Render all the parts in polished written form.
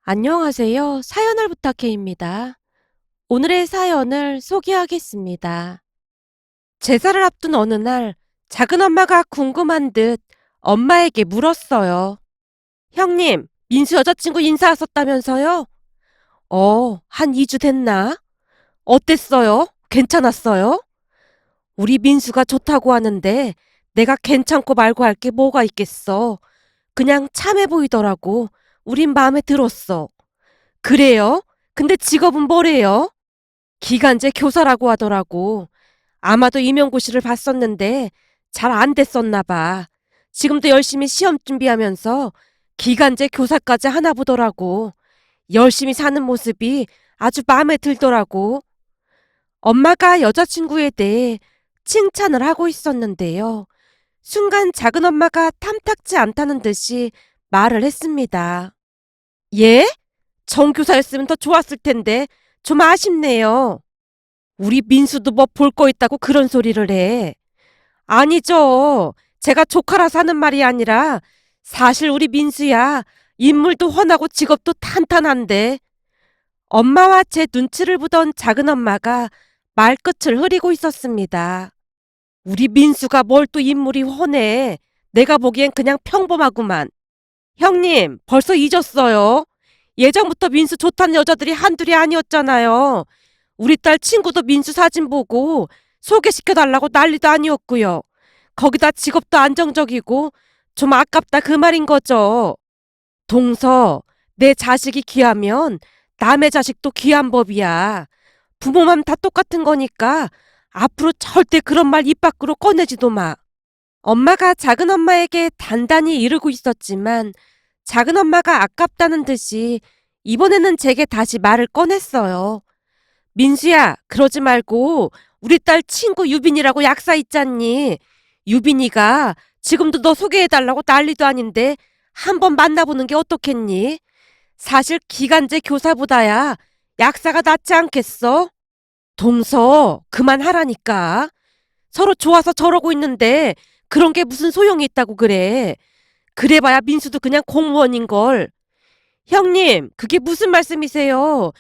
안녕하세요. 사연을 부탁해입니다. 오늘의 사연을 소개하겠습니다. 제사를 앞둔 어느 날 작은 엄마가 궁금한 듯 엄마에게 물었어요. 형님, 민수 여자친구 인사 왔었다면서요? 한 2주 됐나? 어땠어요? 괜찮았어요? 우리 민수가 좋다고 하는데 내가 괜찮고 말고 할 게 뭐가 있겠어. 그냥 참해 보이더라고. 우린 마음에 들었어. 그래요? 근데 직업은 뭐래요? 기간제 교사라고 하더라고. 아마도 임용고시를 봤었는데 잘 안 됐었나 봐. 지금도 열심히 시험 준비하면서 기간제 교사까지 하나 보더라고. 열심히 사는 모습이 아주 마음에 들더라고. 엄마가 여자친구에 대해 칭찬을 하고 있었는데요. 순간 작은 엄마가 탐탁지 않다는 듯이 말을 했습니다. 예? 정교사였으면 더 좋았을 텐데 좀 아쉽네요. 우리 민수도 뭐 볼 거 있다고 그런 소리를 해. 아니죠. 제가 조카라서 하는 말이 아니라 사실 우리 민수야 인물도 훤하고 직업도 탄탄한데 엄마와 제 눈치를 보던 작은 엄마가 말끝을 흐리고 있었습니다. 우리 민수가 뭘 또 인물이 훤해. 내가 보기엔 그냥 평범하구만. 형님, 벌써 잊었어요. 예전부터 민수 좋다는 여자들이 한둘이 아니었잖아요. 우리 딸 친구도 민수 사진 보고 소개시켜달라고 난리도 아니었고요. 거기다 직업도 안정적이고 좀 아깝다 그 말인 거죠. 동서, 내 자식이 귀하면 남의 자식도 귀한 법이야. 부모 맘 다 똑같은 거니까 앞으로 절대 그런 말 입 밖으로 꺼내지도 마. 엄마가 작은 엄마에게 단단히 이르고 있었지만 작은 엄마가 아깝다는 듯이 이번에는 제게 다시 말을 꺼냈어요. 민수야, 그러지 말고 우리 딸 친구 유빈이라고 약사 있잖니. 유빈이가 지금도 너 소개해달라고 난리도 아닌데 한번 만나보는 게 어떻겠니? 사실 기간제 교사보다야 약사가 낫지 않겠어? 동서, 그만하라니까. 서로 좋아서 저러고 있는데 그런 게 무슨 소용이 있다고 그래. 그래봐야 민수도 그냥 공무원인걸. 형님, 그게 무슨 말씀이세요?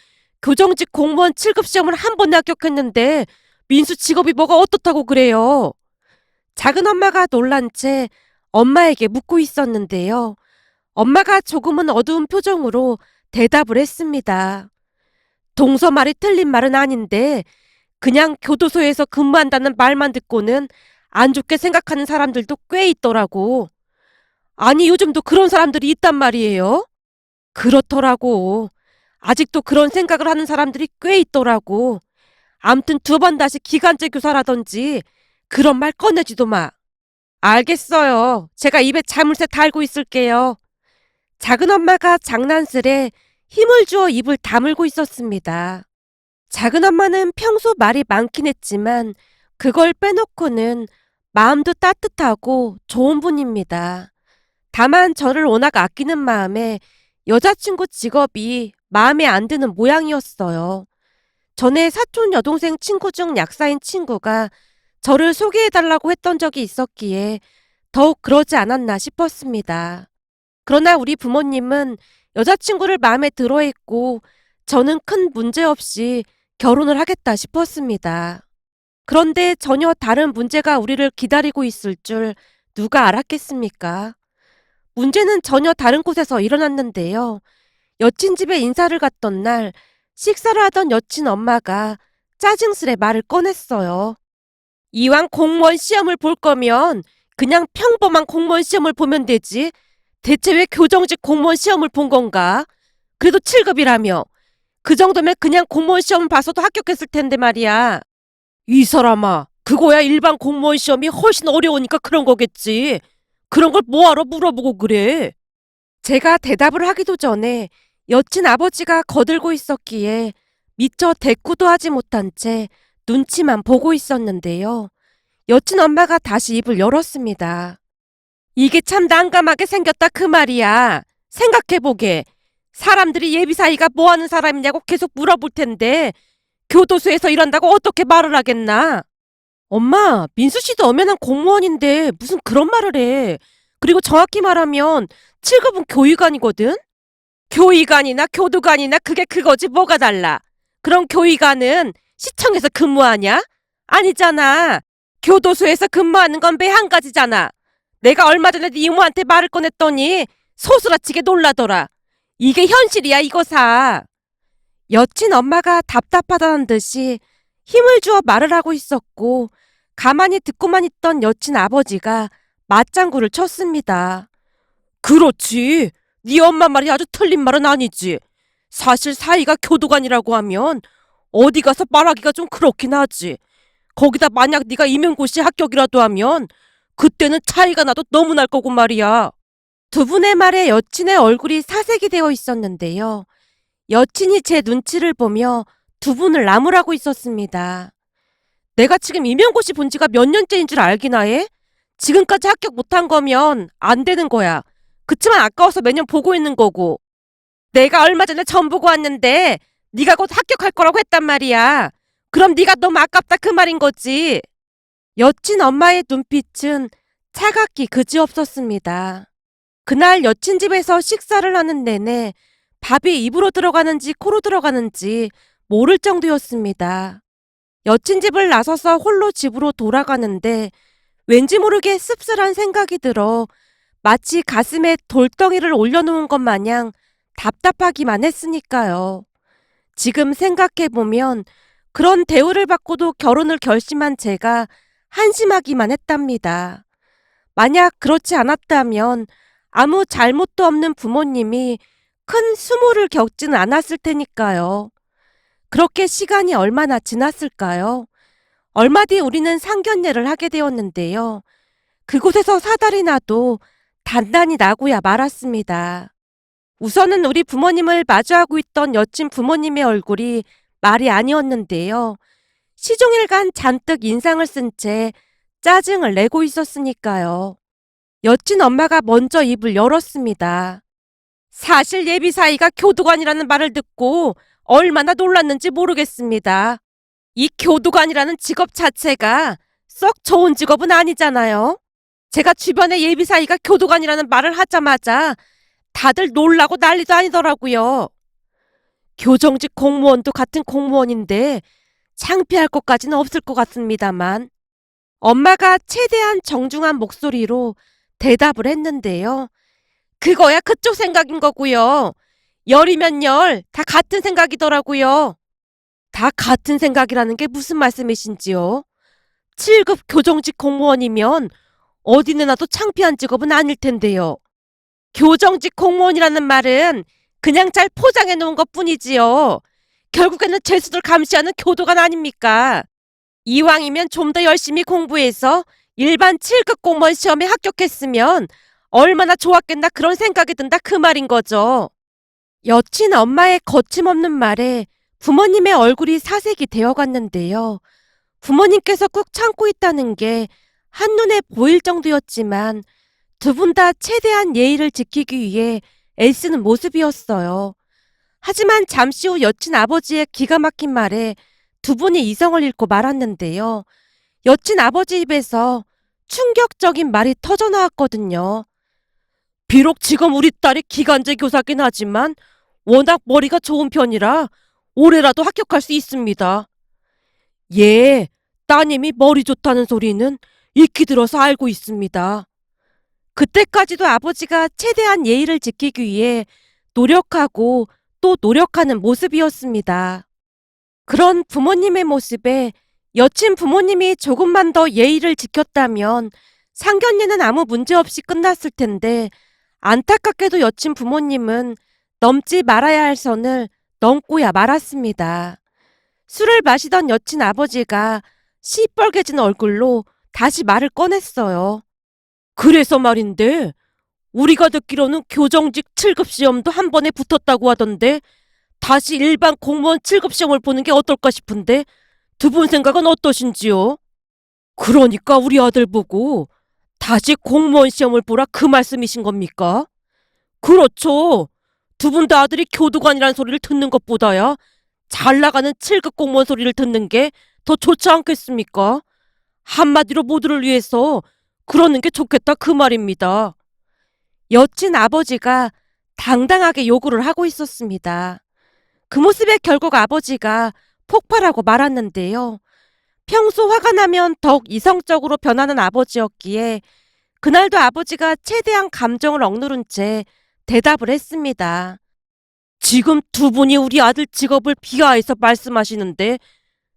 교정직 공무원 7급 시험을 한 번에 합격했는데 민수 직업이 뭐가 어떻다고 그래요? 작은 엄마가 놀란 채 엄마에게 묻고 있었는데요. 엄마가 조금은 어두운 표정으로 대답을 했습니다. 동서 말이 틀린 말은 아닌데 그냥 교도소에서 근무한다는 말만 듣고는 안 좋게 생각하는 사람들도 꽤 있더라고. 아니, 요즘도 그런 사람들이 있단 말이에요? 그렇더라고. 아직도 그런 생각을 하는 사람들이 꽤 있더라고. 암튼 2번 다시 기간제 교사라든지 그런 말 꺼내지도 마. 알겠어요. 제가 입에 자물쇠 달고 있을게요. 작은 엄마가 장난스레 힘을 주어 입을 다물고 있었습니다. 작은 엄마는 평소 말이 많긴 했지만 그걸 빼놓고는 마음도 따뜻하고 좋은 분입니다. 다만 저를 워낙 아끼는 마음에 여자친구 직업이 마음에 안 드는 모양이었어요. 전에 사촌 여동생 친구 중 약사인 친구가 저를 소개해달라고 했던 적이 있었기에 더욱 그러지 않았나 싶었습니다. 그러나 우리 부모님은 여자친구를 마음에 들어 했고 저는 큰 문제 없이 결혼을 하겠다 싶었습니다. 그런데 전혀 다른 문제가 우리를 기다리고 있을 줄 누가 알았겠습니까? 문제는 전혀 다른 곳에서 일어났는데요. 여친 집에 인사를 갔던 날 식사를 하던 여친 엄마가 짜증스레 말을 꺼냈어요. 이왕 공무원 시험을 볼 거면 그냥 평범한 공무원 시험을 보면 되지. 대체 왜 교정직 공무원 시험을 본 건가? 그래도 7급이라며. 그 정도면 그냥 공무원 시험을 봐서도 합격했을 텐데 말이야. 이 사람아, 그거야 일반 공무원 시험이 훨씬 어려우니까 그런 거겠지. 그런 걸 뭐하러 물어보고 그래? 제가 대답을 하기도 전에 여친 아버지가 거들고 있었기에 미처 대꾸도 하지 못한 채 눈치만 보고 있었는데요. 여친 엄마가 다시 입을 열었습니다. 이게 참 난감하게 생겼다 그 말이야. 생각해보게. 사람들이 예비 사이가 뭐 하는 사람이냐고 계속 물어볼 텐데 교도소에서 일한다고 어떻게 말을 하겠나? 엄마, 민수 씨도 엄연한 공무원인데 무슨 그런 말을 해. 그리고 정확히 말하면 7급은 교육아니거든? 교의관이나 교도관이나 그게 그거지 뭐가 달라. 그럼 교의관은 시청에서 근무하냐? 아니잖아. 교도소에서 근무하는 건 매 한 가지잖아. 내가 얼마 전에 네 이모한테 말을 꺼냈더니 소스라치게 놀라더라. 이게 현실이야 이거사. 여친 엄마가 답답하다는 듯이 힘을 주어 말을 하고 있었고 가만히 듣고만 있던 여친 아버지가 맞장구를 쳤습니다. 그렇지. 네 엄마 말이 아주 틀린 말은 아니지. 사실 사이가 교도관이라고 하면 어디 가서 말하기가 좀 그렇긴 하지. 거기다 만약 네가 임용고시 합격이라도 하면 그때는 차이가 나도 너무 날 거고 말이야. 두 분의 말에 여친의 얼굴이 사색이 되어 있었는데요. 여친이 제 눈치를 보며 두 분을 나무라고 있었습니다. 내가 지금 임용고시 본 지가 몇 년째인 줄 알기나 해? 지금까지 합격 못한 거면 안 되는 거야. 그치만 아까워서 매년 보고 있는 거고. 내가 얼마 전에 점 보고 왔는데 네가 곧 합격할 거라고 했단 말이야. 그럼 네가 너무 아깝다 그 말인 거지. 여친 엄마의 눈빛은 차갑기 그지없었습니다. 그날 여친 집에서 식사를 하는 내내 밥이 입으로 들어가는지 코로 들어가는지 모를 정도였습니다. 여친 집을 나서서 홀로 집으로 돌아가는데 왠지 모르게 씁쓸한 생각이 들어 마치 가슴에 돌덩이를 올려놓은 것 마냥 답답하기만 했으니까요. 지금 생각해보면 그런 대우를 받고도 결혼을 결심한 제가 한심하기만 했답니다. 만약 그렇지 않았다면 아무 잘못도 없는 부모님이 큰 수모를 겪지는 않았을 테니까요. 그렇게 시간이 얼마나 지났을까요? 얼마 뒤 우리는 상견례를 하게 되었는데요. 그곳에서 사달이 나도 단단히 나고야 말았습니다. 우선은 우리 부모님을 마주하고 있던 여친 부모님의 얼굴이 말이 아니었는데요. 시종일관 잔뜩 인상을 쓴 채 짜증을 내고 있었으니까요. 여친 엄마가 먼저 입을 열었습니다. 사실 예비 사이가 교도관이라는 말을 듣고 얼마나 놀랐는지 모르겠습니다. 이 교도관이라는 직업 자체가 썩 좋은 직업은 아니잖아요. 제가 주변에 예비 사이가 교도관이라는 말을 하자마자 다들 놀라고 난리도 아니더라고요. 교정직 공무원도 같은 공무원인데 창피할 것까지는 없을 것 같습니다만 엄마가 최대한 정중한 목소리로 대답을 했는데요. 그거야 그쪽 생각인 거고요. 열이면 열, 다 같은 생각이더라고요. 다 같은 생각이라는 게 무슨 말씀이신지요? 7급 교정직 공무원이면 어디 내놔도 창피한 직업은 아닐 텐데요. 교정직 공무원이라는 말은 그냥 잘 포장해 놓은 것 뿐이지요. 결국에는 죄수들 감시하는 교도관 아닙니까? 이왕이면 좀 더 열심히 공부해서 일반 7급 공무원 시험에 합격했으면 얼마나 좋았겠나 그런 생각이 든다 그 말인 거죠. 여친 엄마의 거침없는 말에 부모님의 얼굴이 사색이 되어갔는데요. 부모님께서 꾹 참고 있다는 게 한눈에 보일 정도였지만 두 분 다 최대한 예의를 지키기 위해 애쓰는 모습이었어요. 하지만 잠시 후 여친 아버지의 기가 막힌 말에 두 분이 이성을 잃고 말았는데요. 여친 아버지 입에서 충격적인 말이 터져나왔거든요. 비록 지금 우리 딸이 기간제 교사긴 하지만 워낙 머리가 좋은 편이라 올해라도 합격할 수 있습니다. 예, 따님이 머리 좋다는 소리는 익히 들어서 알고 있습니다. 그때까지도 아버지가 최대한 예의를 지키기 위해 노력하고 또 노력하는 모습이었습니다. 그런 부모님의 모습에 여친 부모님이 조금만 더 예의를 지켰다면 상견례는 아무 문제 없이 끝났을 텐데 안타깝게도 여친 부모님은 넘지 말아야 할 선을 넘고야 말았습니다. 술을 마시던 여친 아버지가 시뻘개진 얼굴로 다시 말을 꺼냈어요. 그래서 말인데 우리가 듣기로는 교정직 7급 시험도 한 번에 붙었다고 하던데 다시 일반 공무원 7급 시험을 보는 게 어떨까 싶은데 두 분 생각은 어떠신지요? 그러니까 우리 아들 보고 다시 공무원 시험을 보라 그 말씀이신 겁니까? 그렇죠. 두 분 다 아들이 교도관이라는 소리를 듣는 것보다야 잘 나가는 7급 공무원 소리를 듣는 게 더 좋지 않겠습니까? 한마디로 모두를 위해서 그러는 게 좋겠다 그 말입니다. 여친 아버지가 당당하게 요구를 하고 있었습니다. 그 모습에 결국 아버지가 폭발하고 말았는데요. 평소 화가 나면 더욱 이성적으로 변하는 아버지였기에 그날도 아버지가 최대한 감정을 억누른 채 대답을 했습니다. 지금 두 분이 우리 아들 직업을 비하해서 말씀하시는데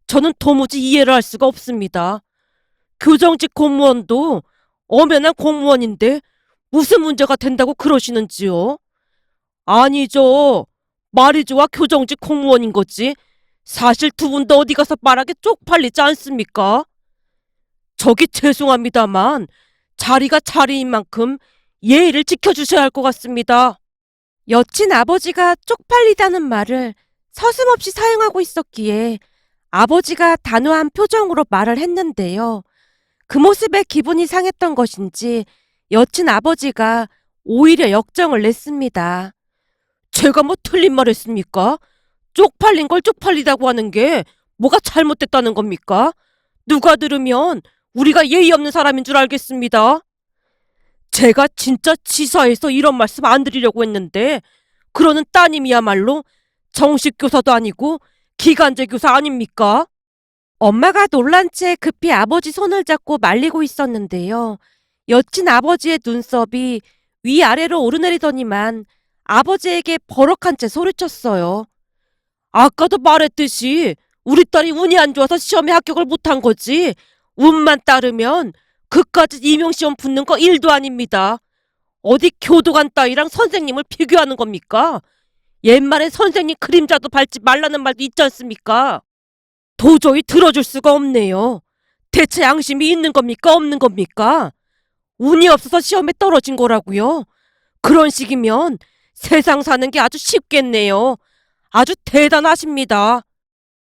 저는 도무지 이해를 할 수가 없습니다. 교정직 공무원도 엄연한 공무원인데 무슨 문제가 된다고 그러시는지요? 아니죠. 말이 좋아 교정직 공무원인 거지. 사실 두 분 다 어디 가서 말하기 쪽팔리지 않습니까? 저기 죄송합니다만 자리가 자리인 만큼 예의를 지켜주셔야 할 것 같습니다. 여친 아버지가 쪽팔리다는 말을 서슴없이 사용하고 있었기에 아버지가 단호한 표정으로 말을 했는데요. 그 모습에 기분이 상했던 것인지 여친 아버지가 오히려 역정을 냈습니다. 제가 뭐 틀린 말 했습니까? 쪽팔린 걸 쪽팔리다고 하는 게 뭐가 잘못됐다는 겁니까? 누가 들으면 우리가 예의 없는 사람인 줄 알겠습니다. 제가 진짜 치사해서 이런 말씀 안 드리려고 했는데 그러는 따님이야말로 정식 교사도 아니고 기간제 교사 아닙니까? 엄마가 놀란 채 급히 아버지 손을 잡고 말리고 있었는데요. 여친 아버지의 눈썹이 위아래로 오르내리더니만 아버지에게 버럭한 채 소리쳤어요. 아까도 말했듯이 우리 딸이 운이 안 좋아서 시험에 합격을 못한 거지. 운만 따르면 그까짓 임용시험 붙는 거 일도 아닙니다. 어디 교도관 따위랑 선생님을 비교하는 겁니까? 옛말에 선생님 그림자도 밟지 말라는 말도 있지 않습니까? 도저히 들어줄 수가 없네요. 대체 양심이 있는 겁니까? 없는 겁니까? 운이 없어서 시험에 떨어진 거라고요. 그런 식이면 세상 사는 게 아주 쉽겠네요. 아주 대단하십니다.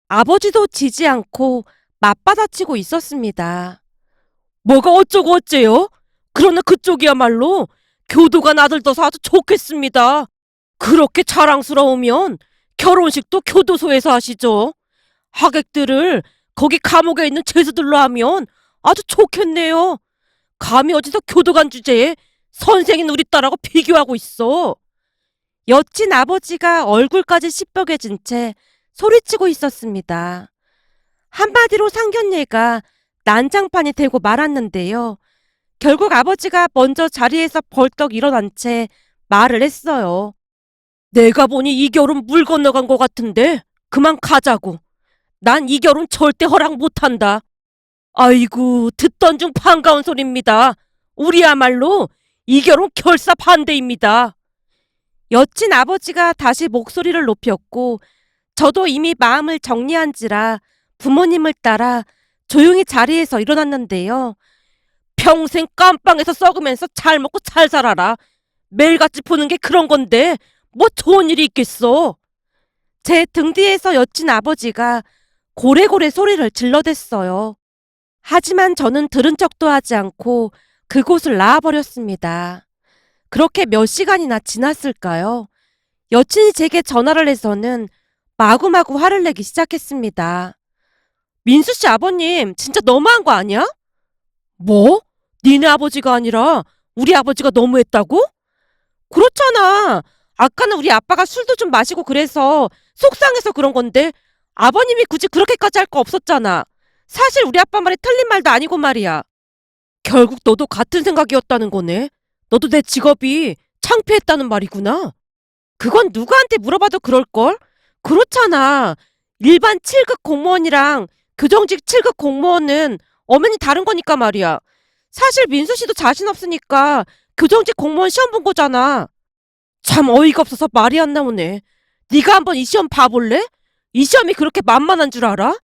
아버지도 지지 않고 맞받아치고 있었습니다. 뭐가 어쩌고 어째요? 그러나 그쪽이야말로 교도관 아들 둬서 아주 좋겠습니다. 그렇게 자랑스러우면 결혼식도 교도소에서 하시죠. 하객들을 거기 감옥에 있는 죄수들로 하면 아주 좋겠네요. 감히 어디서 교도관 주제에 선생인 우리 딸하고 비교하고 있어. 여친 아버지가 얼굴까지 시뻘개진 채 소리치고 있었습니다. 한마디로 상견례가 난장판이 되고 말았는데요. 결국 아버지가 먼저 자리에서 벌떡 일어난 채 말을 했어요. 내가 보니 이 결혼 물 건너간 것 같은데 그만 가자고. 난 이 결혼 절대 허락 못한다. 아이고 듣던 중 반가운 소리입니다. 우리야말로 이 결혼 결사 반대입니다. 여친 아버지가 다시 목소리를 높였고 저도 이미 마음을 정리한지라 부모님을 따라 조용히 자리에서 일어났는데요. 평생 깜빵에서 썩으면서 잘 먹고 잘 살아라. 매일같이 보는 게 그런 건데 뭐 좋은 일이 있겠어. 제 등 뒤에서 여친 아버지가 고래고래 소리를 질러댔어요. 하지만 저는 들은 척도 하지 않고 그곳을 나와버렸습니다. 그렇게 몇 시간이나 지났을까요? 여친이 제게 전화를 해서는 마구마구 화를 내기 시작했습니다. 민수 씨 아버님 진짜 너무한 거 아니야? 뭐? 니네 아버지가 아니라 우리 아버지가 너무했다고? 그렇잖아. 아까는 우리 아빠가 술도 좀 마시고 그래서 속상해서 그런 건데 아버님이 굳이 그렇게까지 할 거 없었잖아. 사실 우리 아빠 말이 틀린 말도 아니고 말이야. 결국 너도 같은 생각이었다는 거네. 너도 내 직업이 창피했다는 말이구나. 그건 누구한테 물어봐도 그럴걸? 그렇잖아. 일반 7급 공무원이랑 교정직 7급 공무원은 엄연히 다른 거니까 말이야. 사실 민수 씨도 자신 없으니까 교정직 공무원 시험 본 거잖아. 참 어이가 없어서 말이 안 나오네. 네가 한번 이 시험 봐볼래? 이 시험이 그렇게 만만한 줄 알아?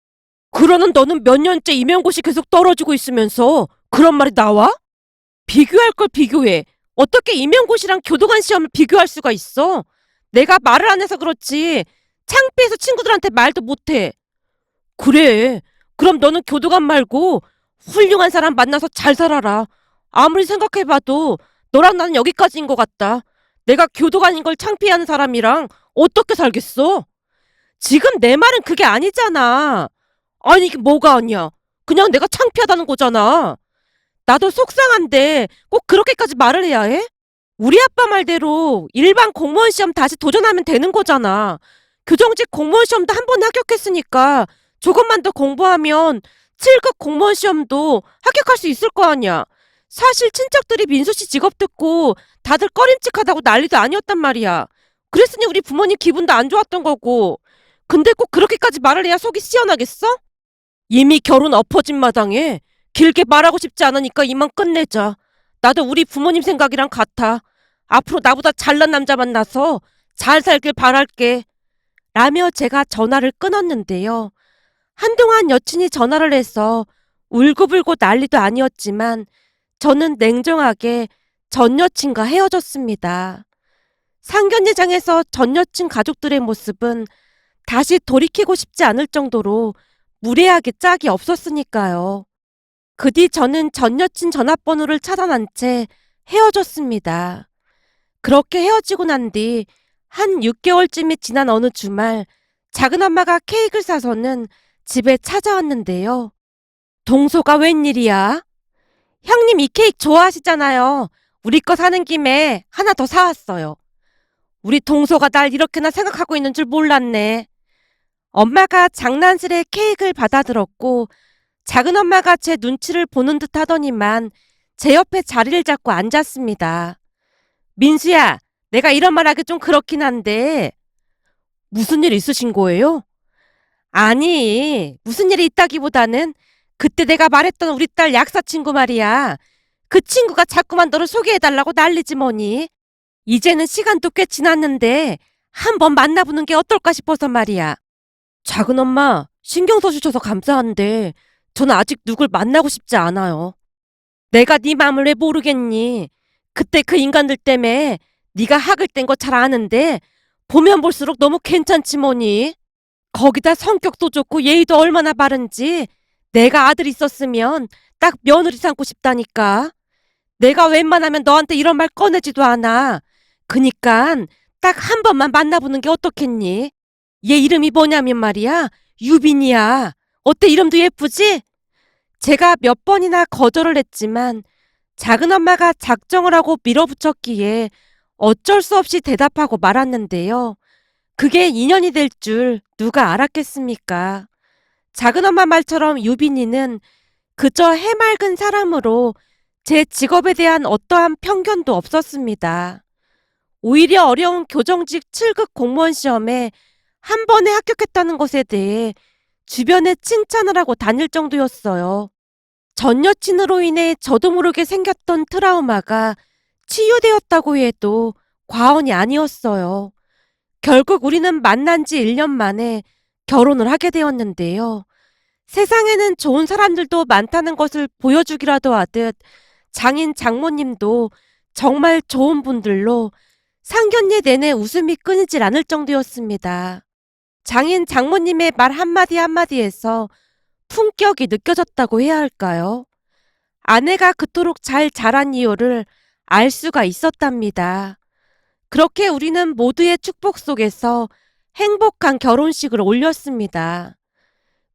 그러는 너는 몇 년째 임용고시 계속 떨어지고 있으면서 그런 말이 나와? 비교할 걸 비교해. 어떻게 임용고시랑 교도관 시험을 비교할 수가 있어? 내가 말을 안 해서 그렇지. 창피해서 친구들한테 말도 못해. 그래. 그럼 너는 교도관 말고 훌륭한 사람 만나서 잘 살아라. 아무리 생각해봐도 너랑 나는 여기까지인 것 같다. 내가 교도관인 걸 창피해하는 사람이랑 어떻게 살겠어? 지금 내 말은 그게 아니잖아. 아니 이게 뭐가 아니야. 그냥 내가 창피하다는 거잖아. 나도 속상한데 꼭 그렇게까지 말을 해야 해? 우리 아빠 말대로 일반 공무원 시험 다시 도전하면 되는 거잖아. 교정직 공무원 시험도 한 번 합격했으니까 조금만 더 공부하면 7급 공무원 시험도 합격할 수 있을 거 아니야. 사실 친척들이 민수 씨 직업 듣고 다들 꺼림칙하다고 난리도 아니었단 말이야. 그랬으니 우리 부모님 기분도 안 좋았던 거고. 근데 꼭 그렇게까지 말을 해야 속이 시원하겠어? 이미 결혼 엎어진 마당에 길게 말하고 싶지 않으니까 이만 끝내자. 나도 우리 부모님 생각이랑 같아. 앞으로 나보다 잘난 남자 만나서 잘 살길 바랄게. 라며 제가 전화를 끊었는데요. 한동안 여친이 전화를 해서 울고불고 난리도 아니었지만 저는 냉정하게 전 여친과 헤어졌습니다. 상견례장에서 전 여친 가족들의 모습은 다시 돌이키고 싶지 않을 정도로 무례하게 짝이 없었으니까요. 그 뒤 저는 전 여친 전화번호를 차단한 채 헤어졌습니다. 그렇게 헤어지고 난 뒤 한 6개월쯤이 지난 어느 주말 작은엄마가 케이크를 사서는 집에 찾아왔는데요. 동서가 웬일이야? 형님 이 케이크 좋아하시잖아요. 우리 거 사는 김에 하나 더 사왔어요. 우리 동서가 날 이렇게나 생각하고 있는 줄 몰랐네. 엄마가 장난스레 케이크를 받아들었고 작은엄마가 제 눈치를 보는 듯 하더니만 제 옆에 자리를 잡고 앉았습니다. 민수야, 내가 이런 말 하기 좀 그렇긴 한데 무슨 일 있으신 거예요? 아니, 무슨 일이 있다기보다는 그때 내가 말했던 우리 딸 약사 친구 말이야. 그 친구가 자꾸만 너를 소개해달라고 난리지 뭐니. 이제는 시간도 꽤 지났는데 한번 만나보는 게 어떨까 싶어서 말이야. 작은엄마, 신경 써주셔서 감사한데 저는 아직 누굴 만나고 싶지 않아요. 내가 네 마음을 왜 모르겠니? 그때 그 인간들 때문에 네가 학을 뗀 거 잘 아는데 보면 볼수록 너무 괜찮지 뭐니? 거기다 성격도 좋고 예의도 얼마나 바른지 내가 아들 있었으면 딱 며느리 삼고 싶다니까. 내가 웬만하면 너한테 이런 말 꺼내지도 않아. 그니깐 딱 한 번만 만나보는 게 어떻겠니? 얘 이름이 뭐냐면 말이야. 유빈이야. 어때 이름도 예쁘지? 제가 몇 번이나 거절을 했지만 작은엄마가 작정을 하고 밀어붙였기에 어쩔 수 없이 대답하고 말았는데요. 그게 인연이 될 줄 누가 알았겠습니까? 작은엄마 말처럼 유빈이는 그저 해맑은 사람으로 제 직업에 대한 어떠한 편견도 없었습니다. 오히려 어려운 교정직 7급 공무원 시험에 한 번에 합격했다는 것에 대해 주변에 칭찬을 하고 다닐 정도였어요. 전 여친으로 인해 저도 모르게 생겼던 트라우마가 치유되었다고 해도 과언이 아니었어요. 결국 우리는 만난 지 1년 만에 결혼을 하게 되었는데요. 세상에는 좋은 사람들도 많다는 것을 보여주기라도 하듯 장인 장모님도 정말 좋은 분들로 상견례 내내 웃음이 끊이질 않을 정도였습니다. 장인 장모님의 말 한마디 한마디에서 품격이 느껴졌다고 해야 할까요? 아내가 그토록 잘 자란 이유를 알 수가 있었답니다. 그렇게 우리는 모두의 축복 속에서 행복한 결혼식을 올렸습니다.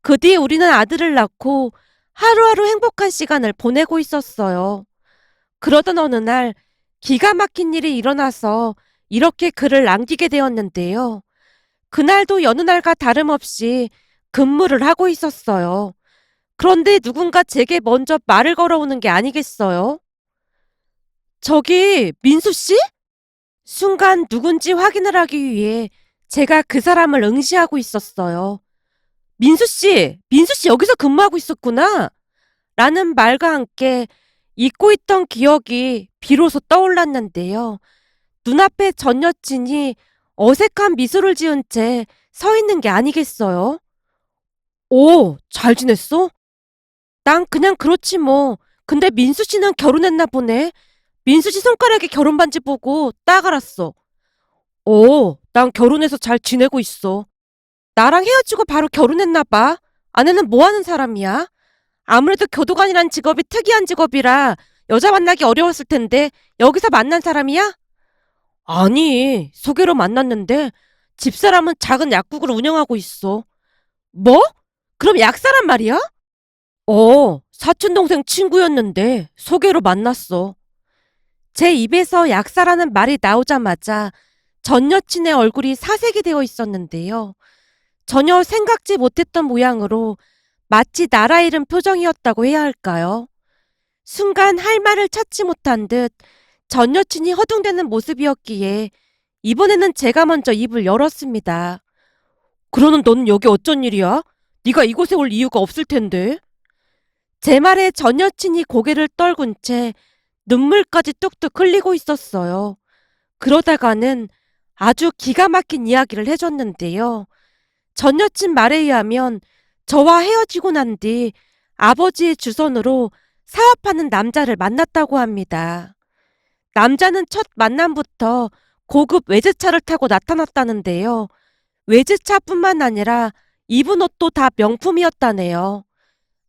그 뒤 우리는 아들을 낳고 하루하루 행복한 시간을 보내고 있었어요. 그러던 어느 날 기가 막힌 일이 일어나서 이렇게 글을 남기게 되었는데요. 그날도 여느 날과 다름없이 근무를 하고 있었어요. 그런데 누군가 제게 먼저 말을 걸어오는 게 아니겠어요? 저기 민수 씨? 순간 누군지 확인을 하기 위해 제가 그 사람을 응시하고 있었어요. 민수 씨 여기서 근무하고 있었구나. 라는 말과 함께 잊고 있던 기억이 비로소 떠올랐는데요. 눈앞에 전 여친이 어색한 미소를 지은 채 서 있는 게 아니겠어요? 오, 잘 지냈어? 난 그냥 그렇지 뭐. 근데 민수 씨는 결혼했나 보네. 민수 씨 손가락에 결혼 반지 보고 딱 알았어. 난 결혼해서 잘 지내고 있어. 나랑 헤어지고 바로 결혼했나 봐. 아내는 뭐 하는 사람이야? 아무래도 교도관이란 직업이 특이한 직업이라 여자 만나기 어려웠을 텐데 여기서 만난 사람이야? 아니, 소개로 만났는데 집사람은 작은 약국을 운영하고 있어. 뭐? 그럼 약사란 말이야? 사촌동생 친구였는데 소개로 만났어. 제 입에서 약사라는 말이 나오자마자 전 여친의 얼굴이 사색이 되어 있었는데요. 전혀 생각지 못했던 모양으로 마치 나라 잃은 표정이었다고 해야 할까요? 순간 할 말을 찾지 못한 듯 전 여친이 허둥대는 모습이었기에 이번에는 제가 먼저 입을 열었습니다. 그러는 너는 여기 어쩐 일이야? 네가 이곳에 올 이유가 없을 텐데. 제 말에 전 여친이 고개를 떨군 채 눈물까지 뚝뚝 흘리고 있었어요. 그러다가는 아주 기가 막힌 이야기를 해줬는데요. 전 여친 말에 의하면 저와 헤어지고 난 뒤 아버지의 주선으로 사업하는 남자를 만났다고 합니다. 남자는 첫 만남부터 고급 외제차를 타고 나타났다는데요. 외제차뿐만 아니라 입은 옷도 다 명품이었다네요.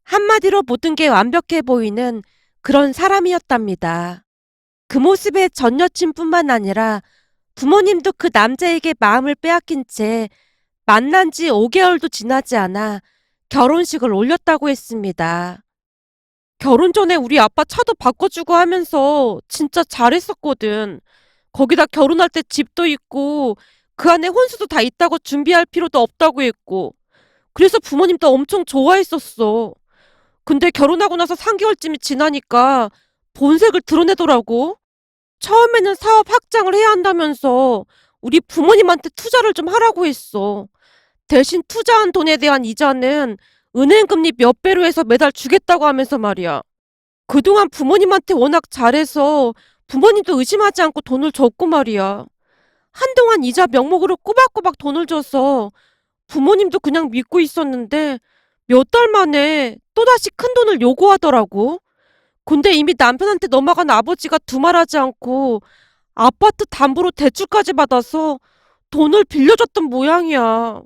한마디로 모든 게 완벽해 보이는 그런 사람이었답니다. 그 모습에 전 여친뿐만 아니라 부모님도 그 남자에게 마음을 빼앗긴 채 만난 지 5개월도 지나지 않아 결혼식을 올렸다고 했습니다. 결혼 전에 우리 아빠 차도 바꿔주고 하면서 진짜 잘했었거든. 거기다 결혼할 때 집도 있고 그 안에 혼수도 다 있다고 준비할 필요도 없다고 했고 그래서 부모님도 엄청 좋아했었어. 근데 결혼하고 나서 3개월쯤이 지나니까 본색을 드러내더라고. 처음에는 사업 확장을 해야 한다면서 우리 부모님한테 투자를 좀 하라고 했어. 대신 투자한 돈에 대한 이자는 은행 금리 몇 배로 해서 매달 주겠다고 하면서 말이야. 그동안 부모님한테 워낙 잘해서 부모님도 의심하지 않고 돈을 줬고 말이야. 한동안 이자 명목으로 꼬박꼬박 돈을 줘서 부모님도 그냥 믿고 있었는데 몇 달 만에 또다시 큰 돈을 요구하더라고. 근데 이미 남편한테 넘어간 아버지가 두말하지 않고 아파트 담보로 대출까지 받아서 돈을 빌려줬던 모양이야.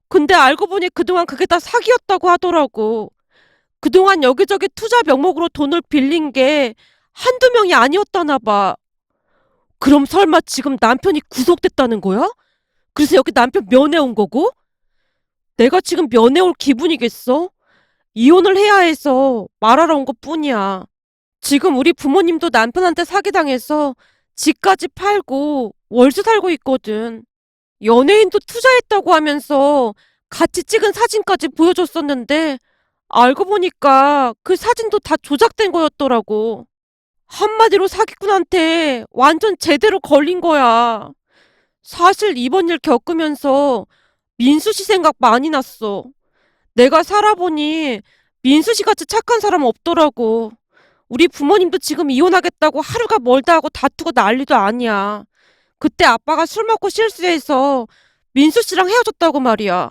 근데 알고 보니 그동안 그게 다 사기였다고 하더라고. 그동안 여기저기 투자 명목으로 돈을 빌린 게 한두 명이 아니었다나 봐. 그럼 설마 지금 남편이 구속됐다는 거야? 그래서 여기 남편 면회 온 거고? 내가 지금 면회 올 기분이겠어? 이혼을 해야 해서 말하러 온 것뿐이야. 지금 우리 부모님도 남편한테 사기당해서 집까지 팔고 월세 살고 있거든. 연예인도 투자했다고 하면서 같이 찍은 사진까지 보여줬었는데 알고 보니까 그 사진도 다 조작된 거였더라고. 한마디로 사기꾼한테 완전 제대로 걸린 거야. 사실 이번 일 겪으면서 민수 씨 생각 많이 났어. 내가 살아보니 민수 씨 같이 착한 사람 없더라고. 우리 부모님도 지금 이혼하겠다고 하루가 멀다 하고 다투고 난리도 아니야. 그때 아빠가 술 먹고 실수해서 민수 씨랑 헤어졌다고 말이야.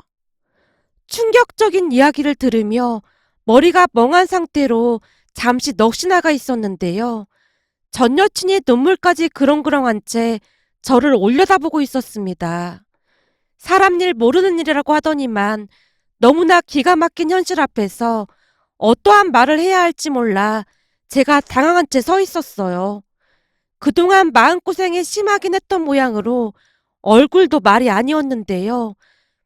충격적인 이야기를 들으며 머리가 멍한 상태로 잠시 넋이 나가 있었는데요. 전 여친이 눈물까지 그렁그렁한 채 저를 올려다보고 있었습니다. 사람 일 모르는 일이라고 하더니만 너무나 기가 막힌 현실 앞에서 어떠한 말을 해야 할지 몰라 제가 당황한 채 서 있었어요. 그동안 마음고생이 심하긴 했던 모양으로 얼굴도 말이 아니었는데요.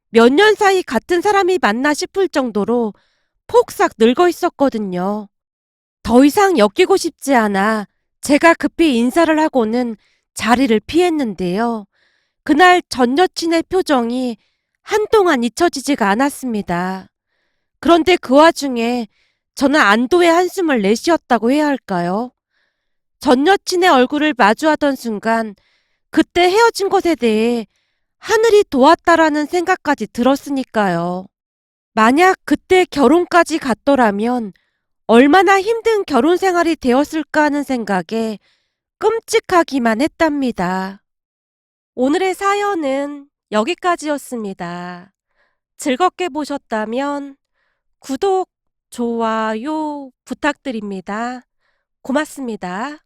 몇 년 사이 같은 사람이 맞나 싶을 정도로 폭삭 늙어 있었거든요. 더 이상 엮이고 싶지 않아 제가 급히 인사를 하고는 자리를 피했는데요. 그날 전 여친의 표정이 한동안 잊혀지지가 않았습니다. 그런데 그 와중에 저는 안도의 한숨을 내쉬었다고 해야 할까요? 전 여친의 얼굴을 마주하던 순간 그때 헤어진 것에 대해 하늘이 도왔다라는 생각까지 들었으니까요. 만약 그때 결혼까지 갔더라면 얼마나 힘든 결혼 생활이 되었을까 하는 생각에 끔찍하기만 했답니다. 오늘의 사연은 여기까지였습니다. 즐겁게 보셨다면 구독, 좋아요 부탁드립니다. 고맙습니다.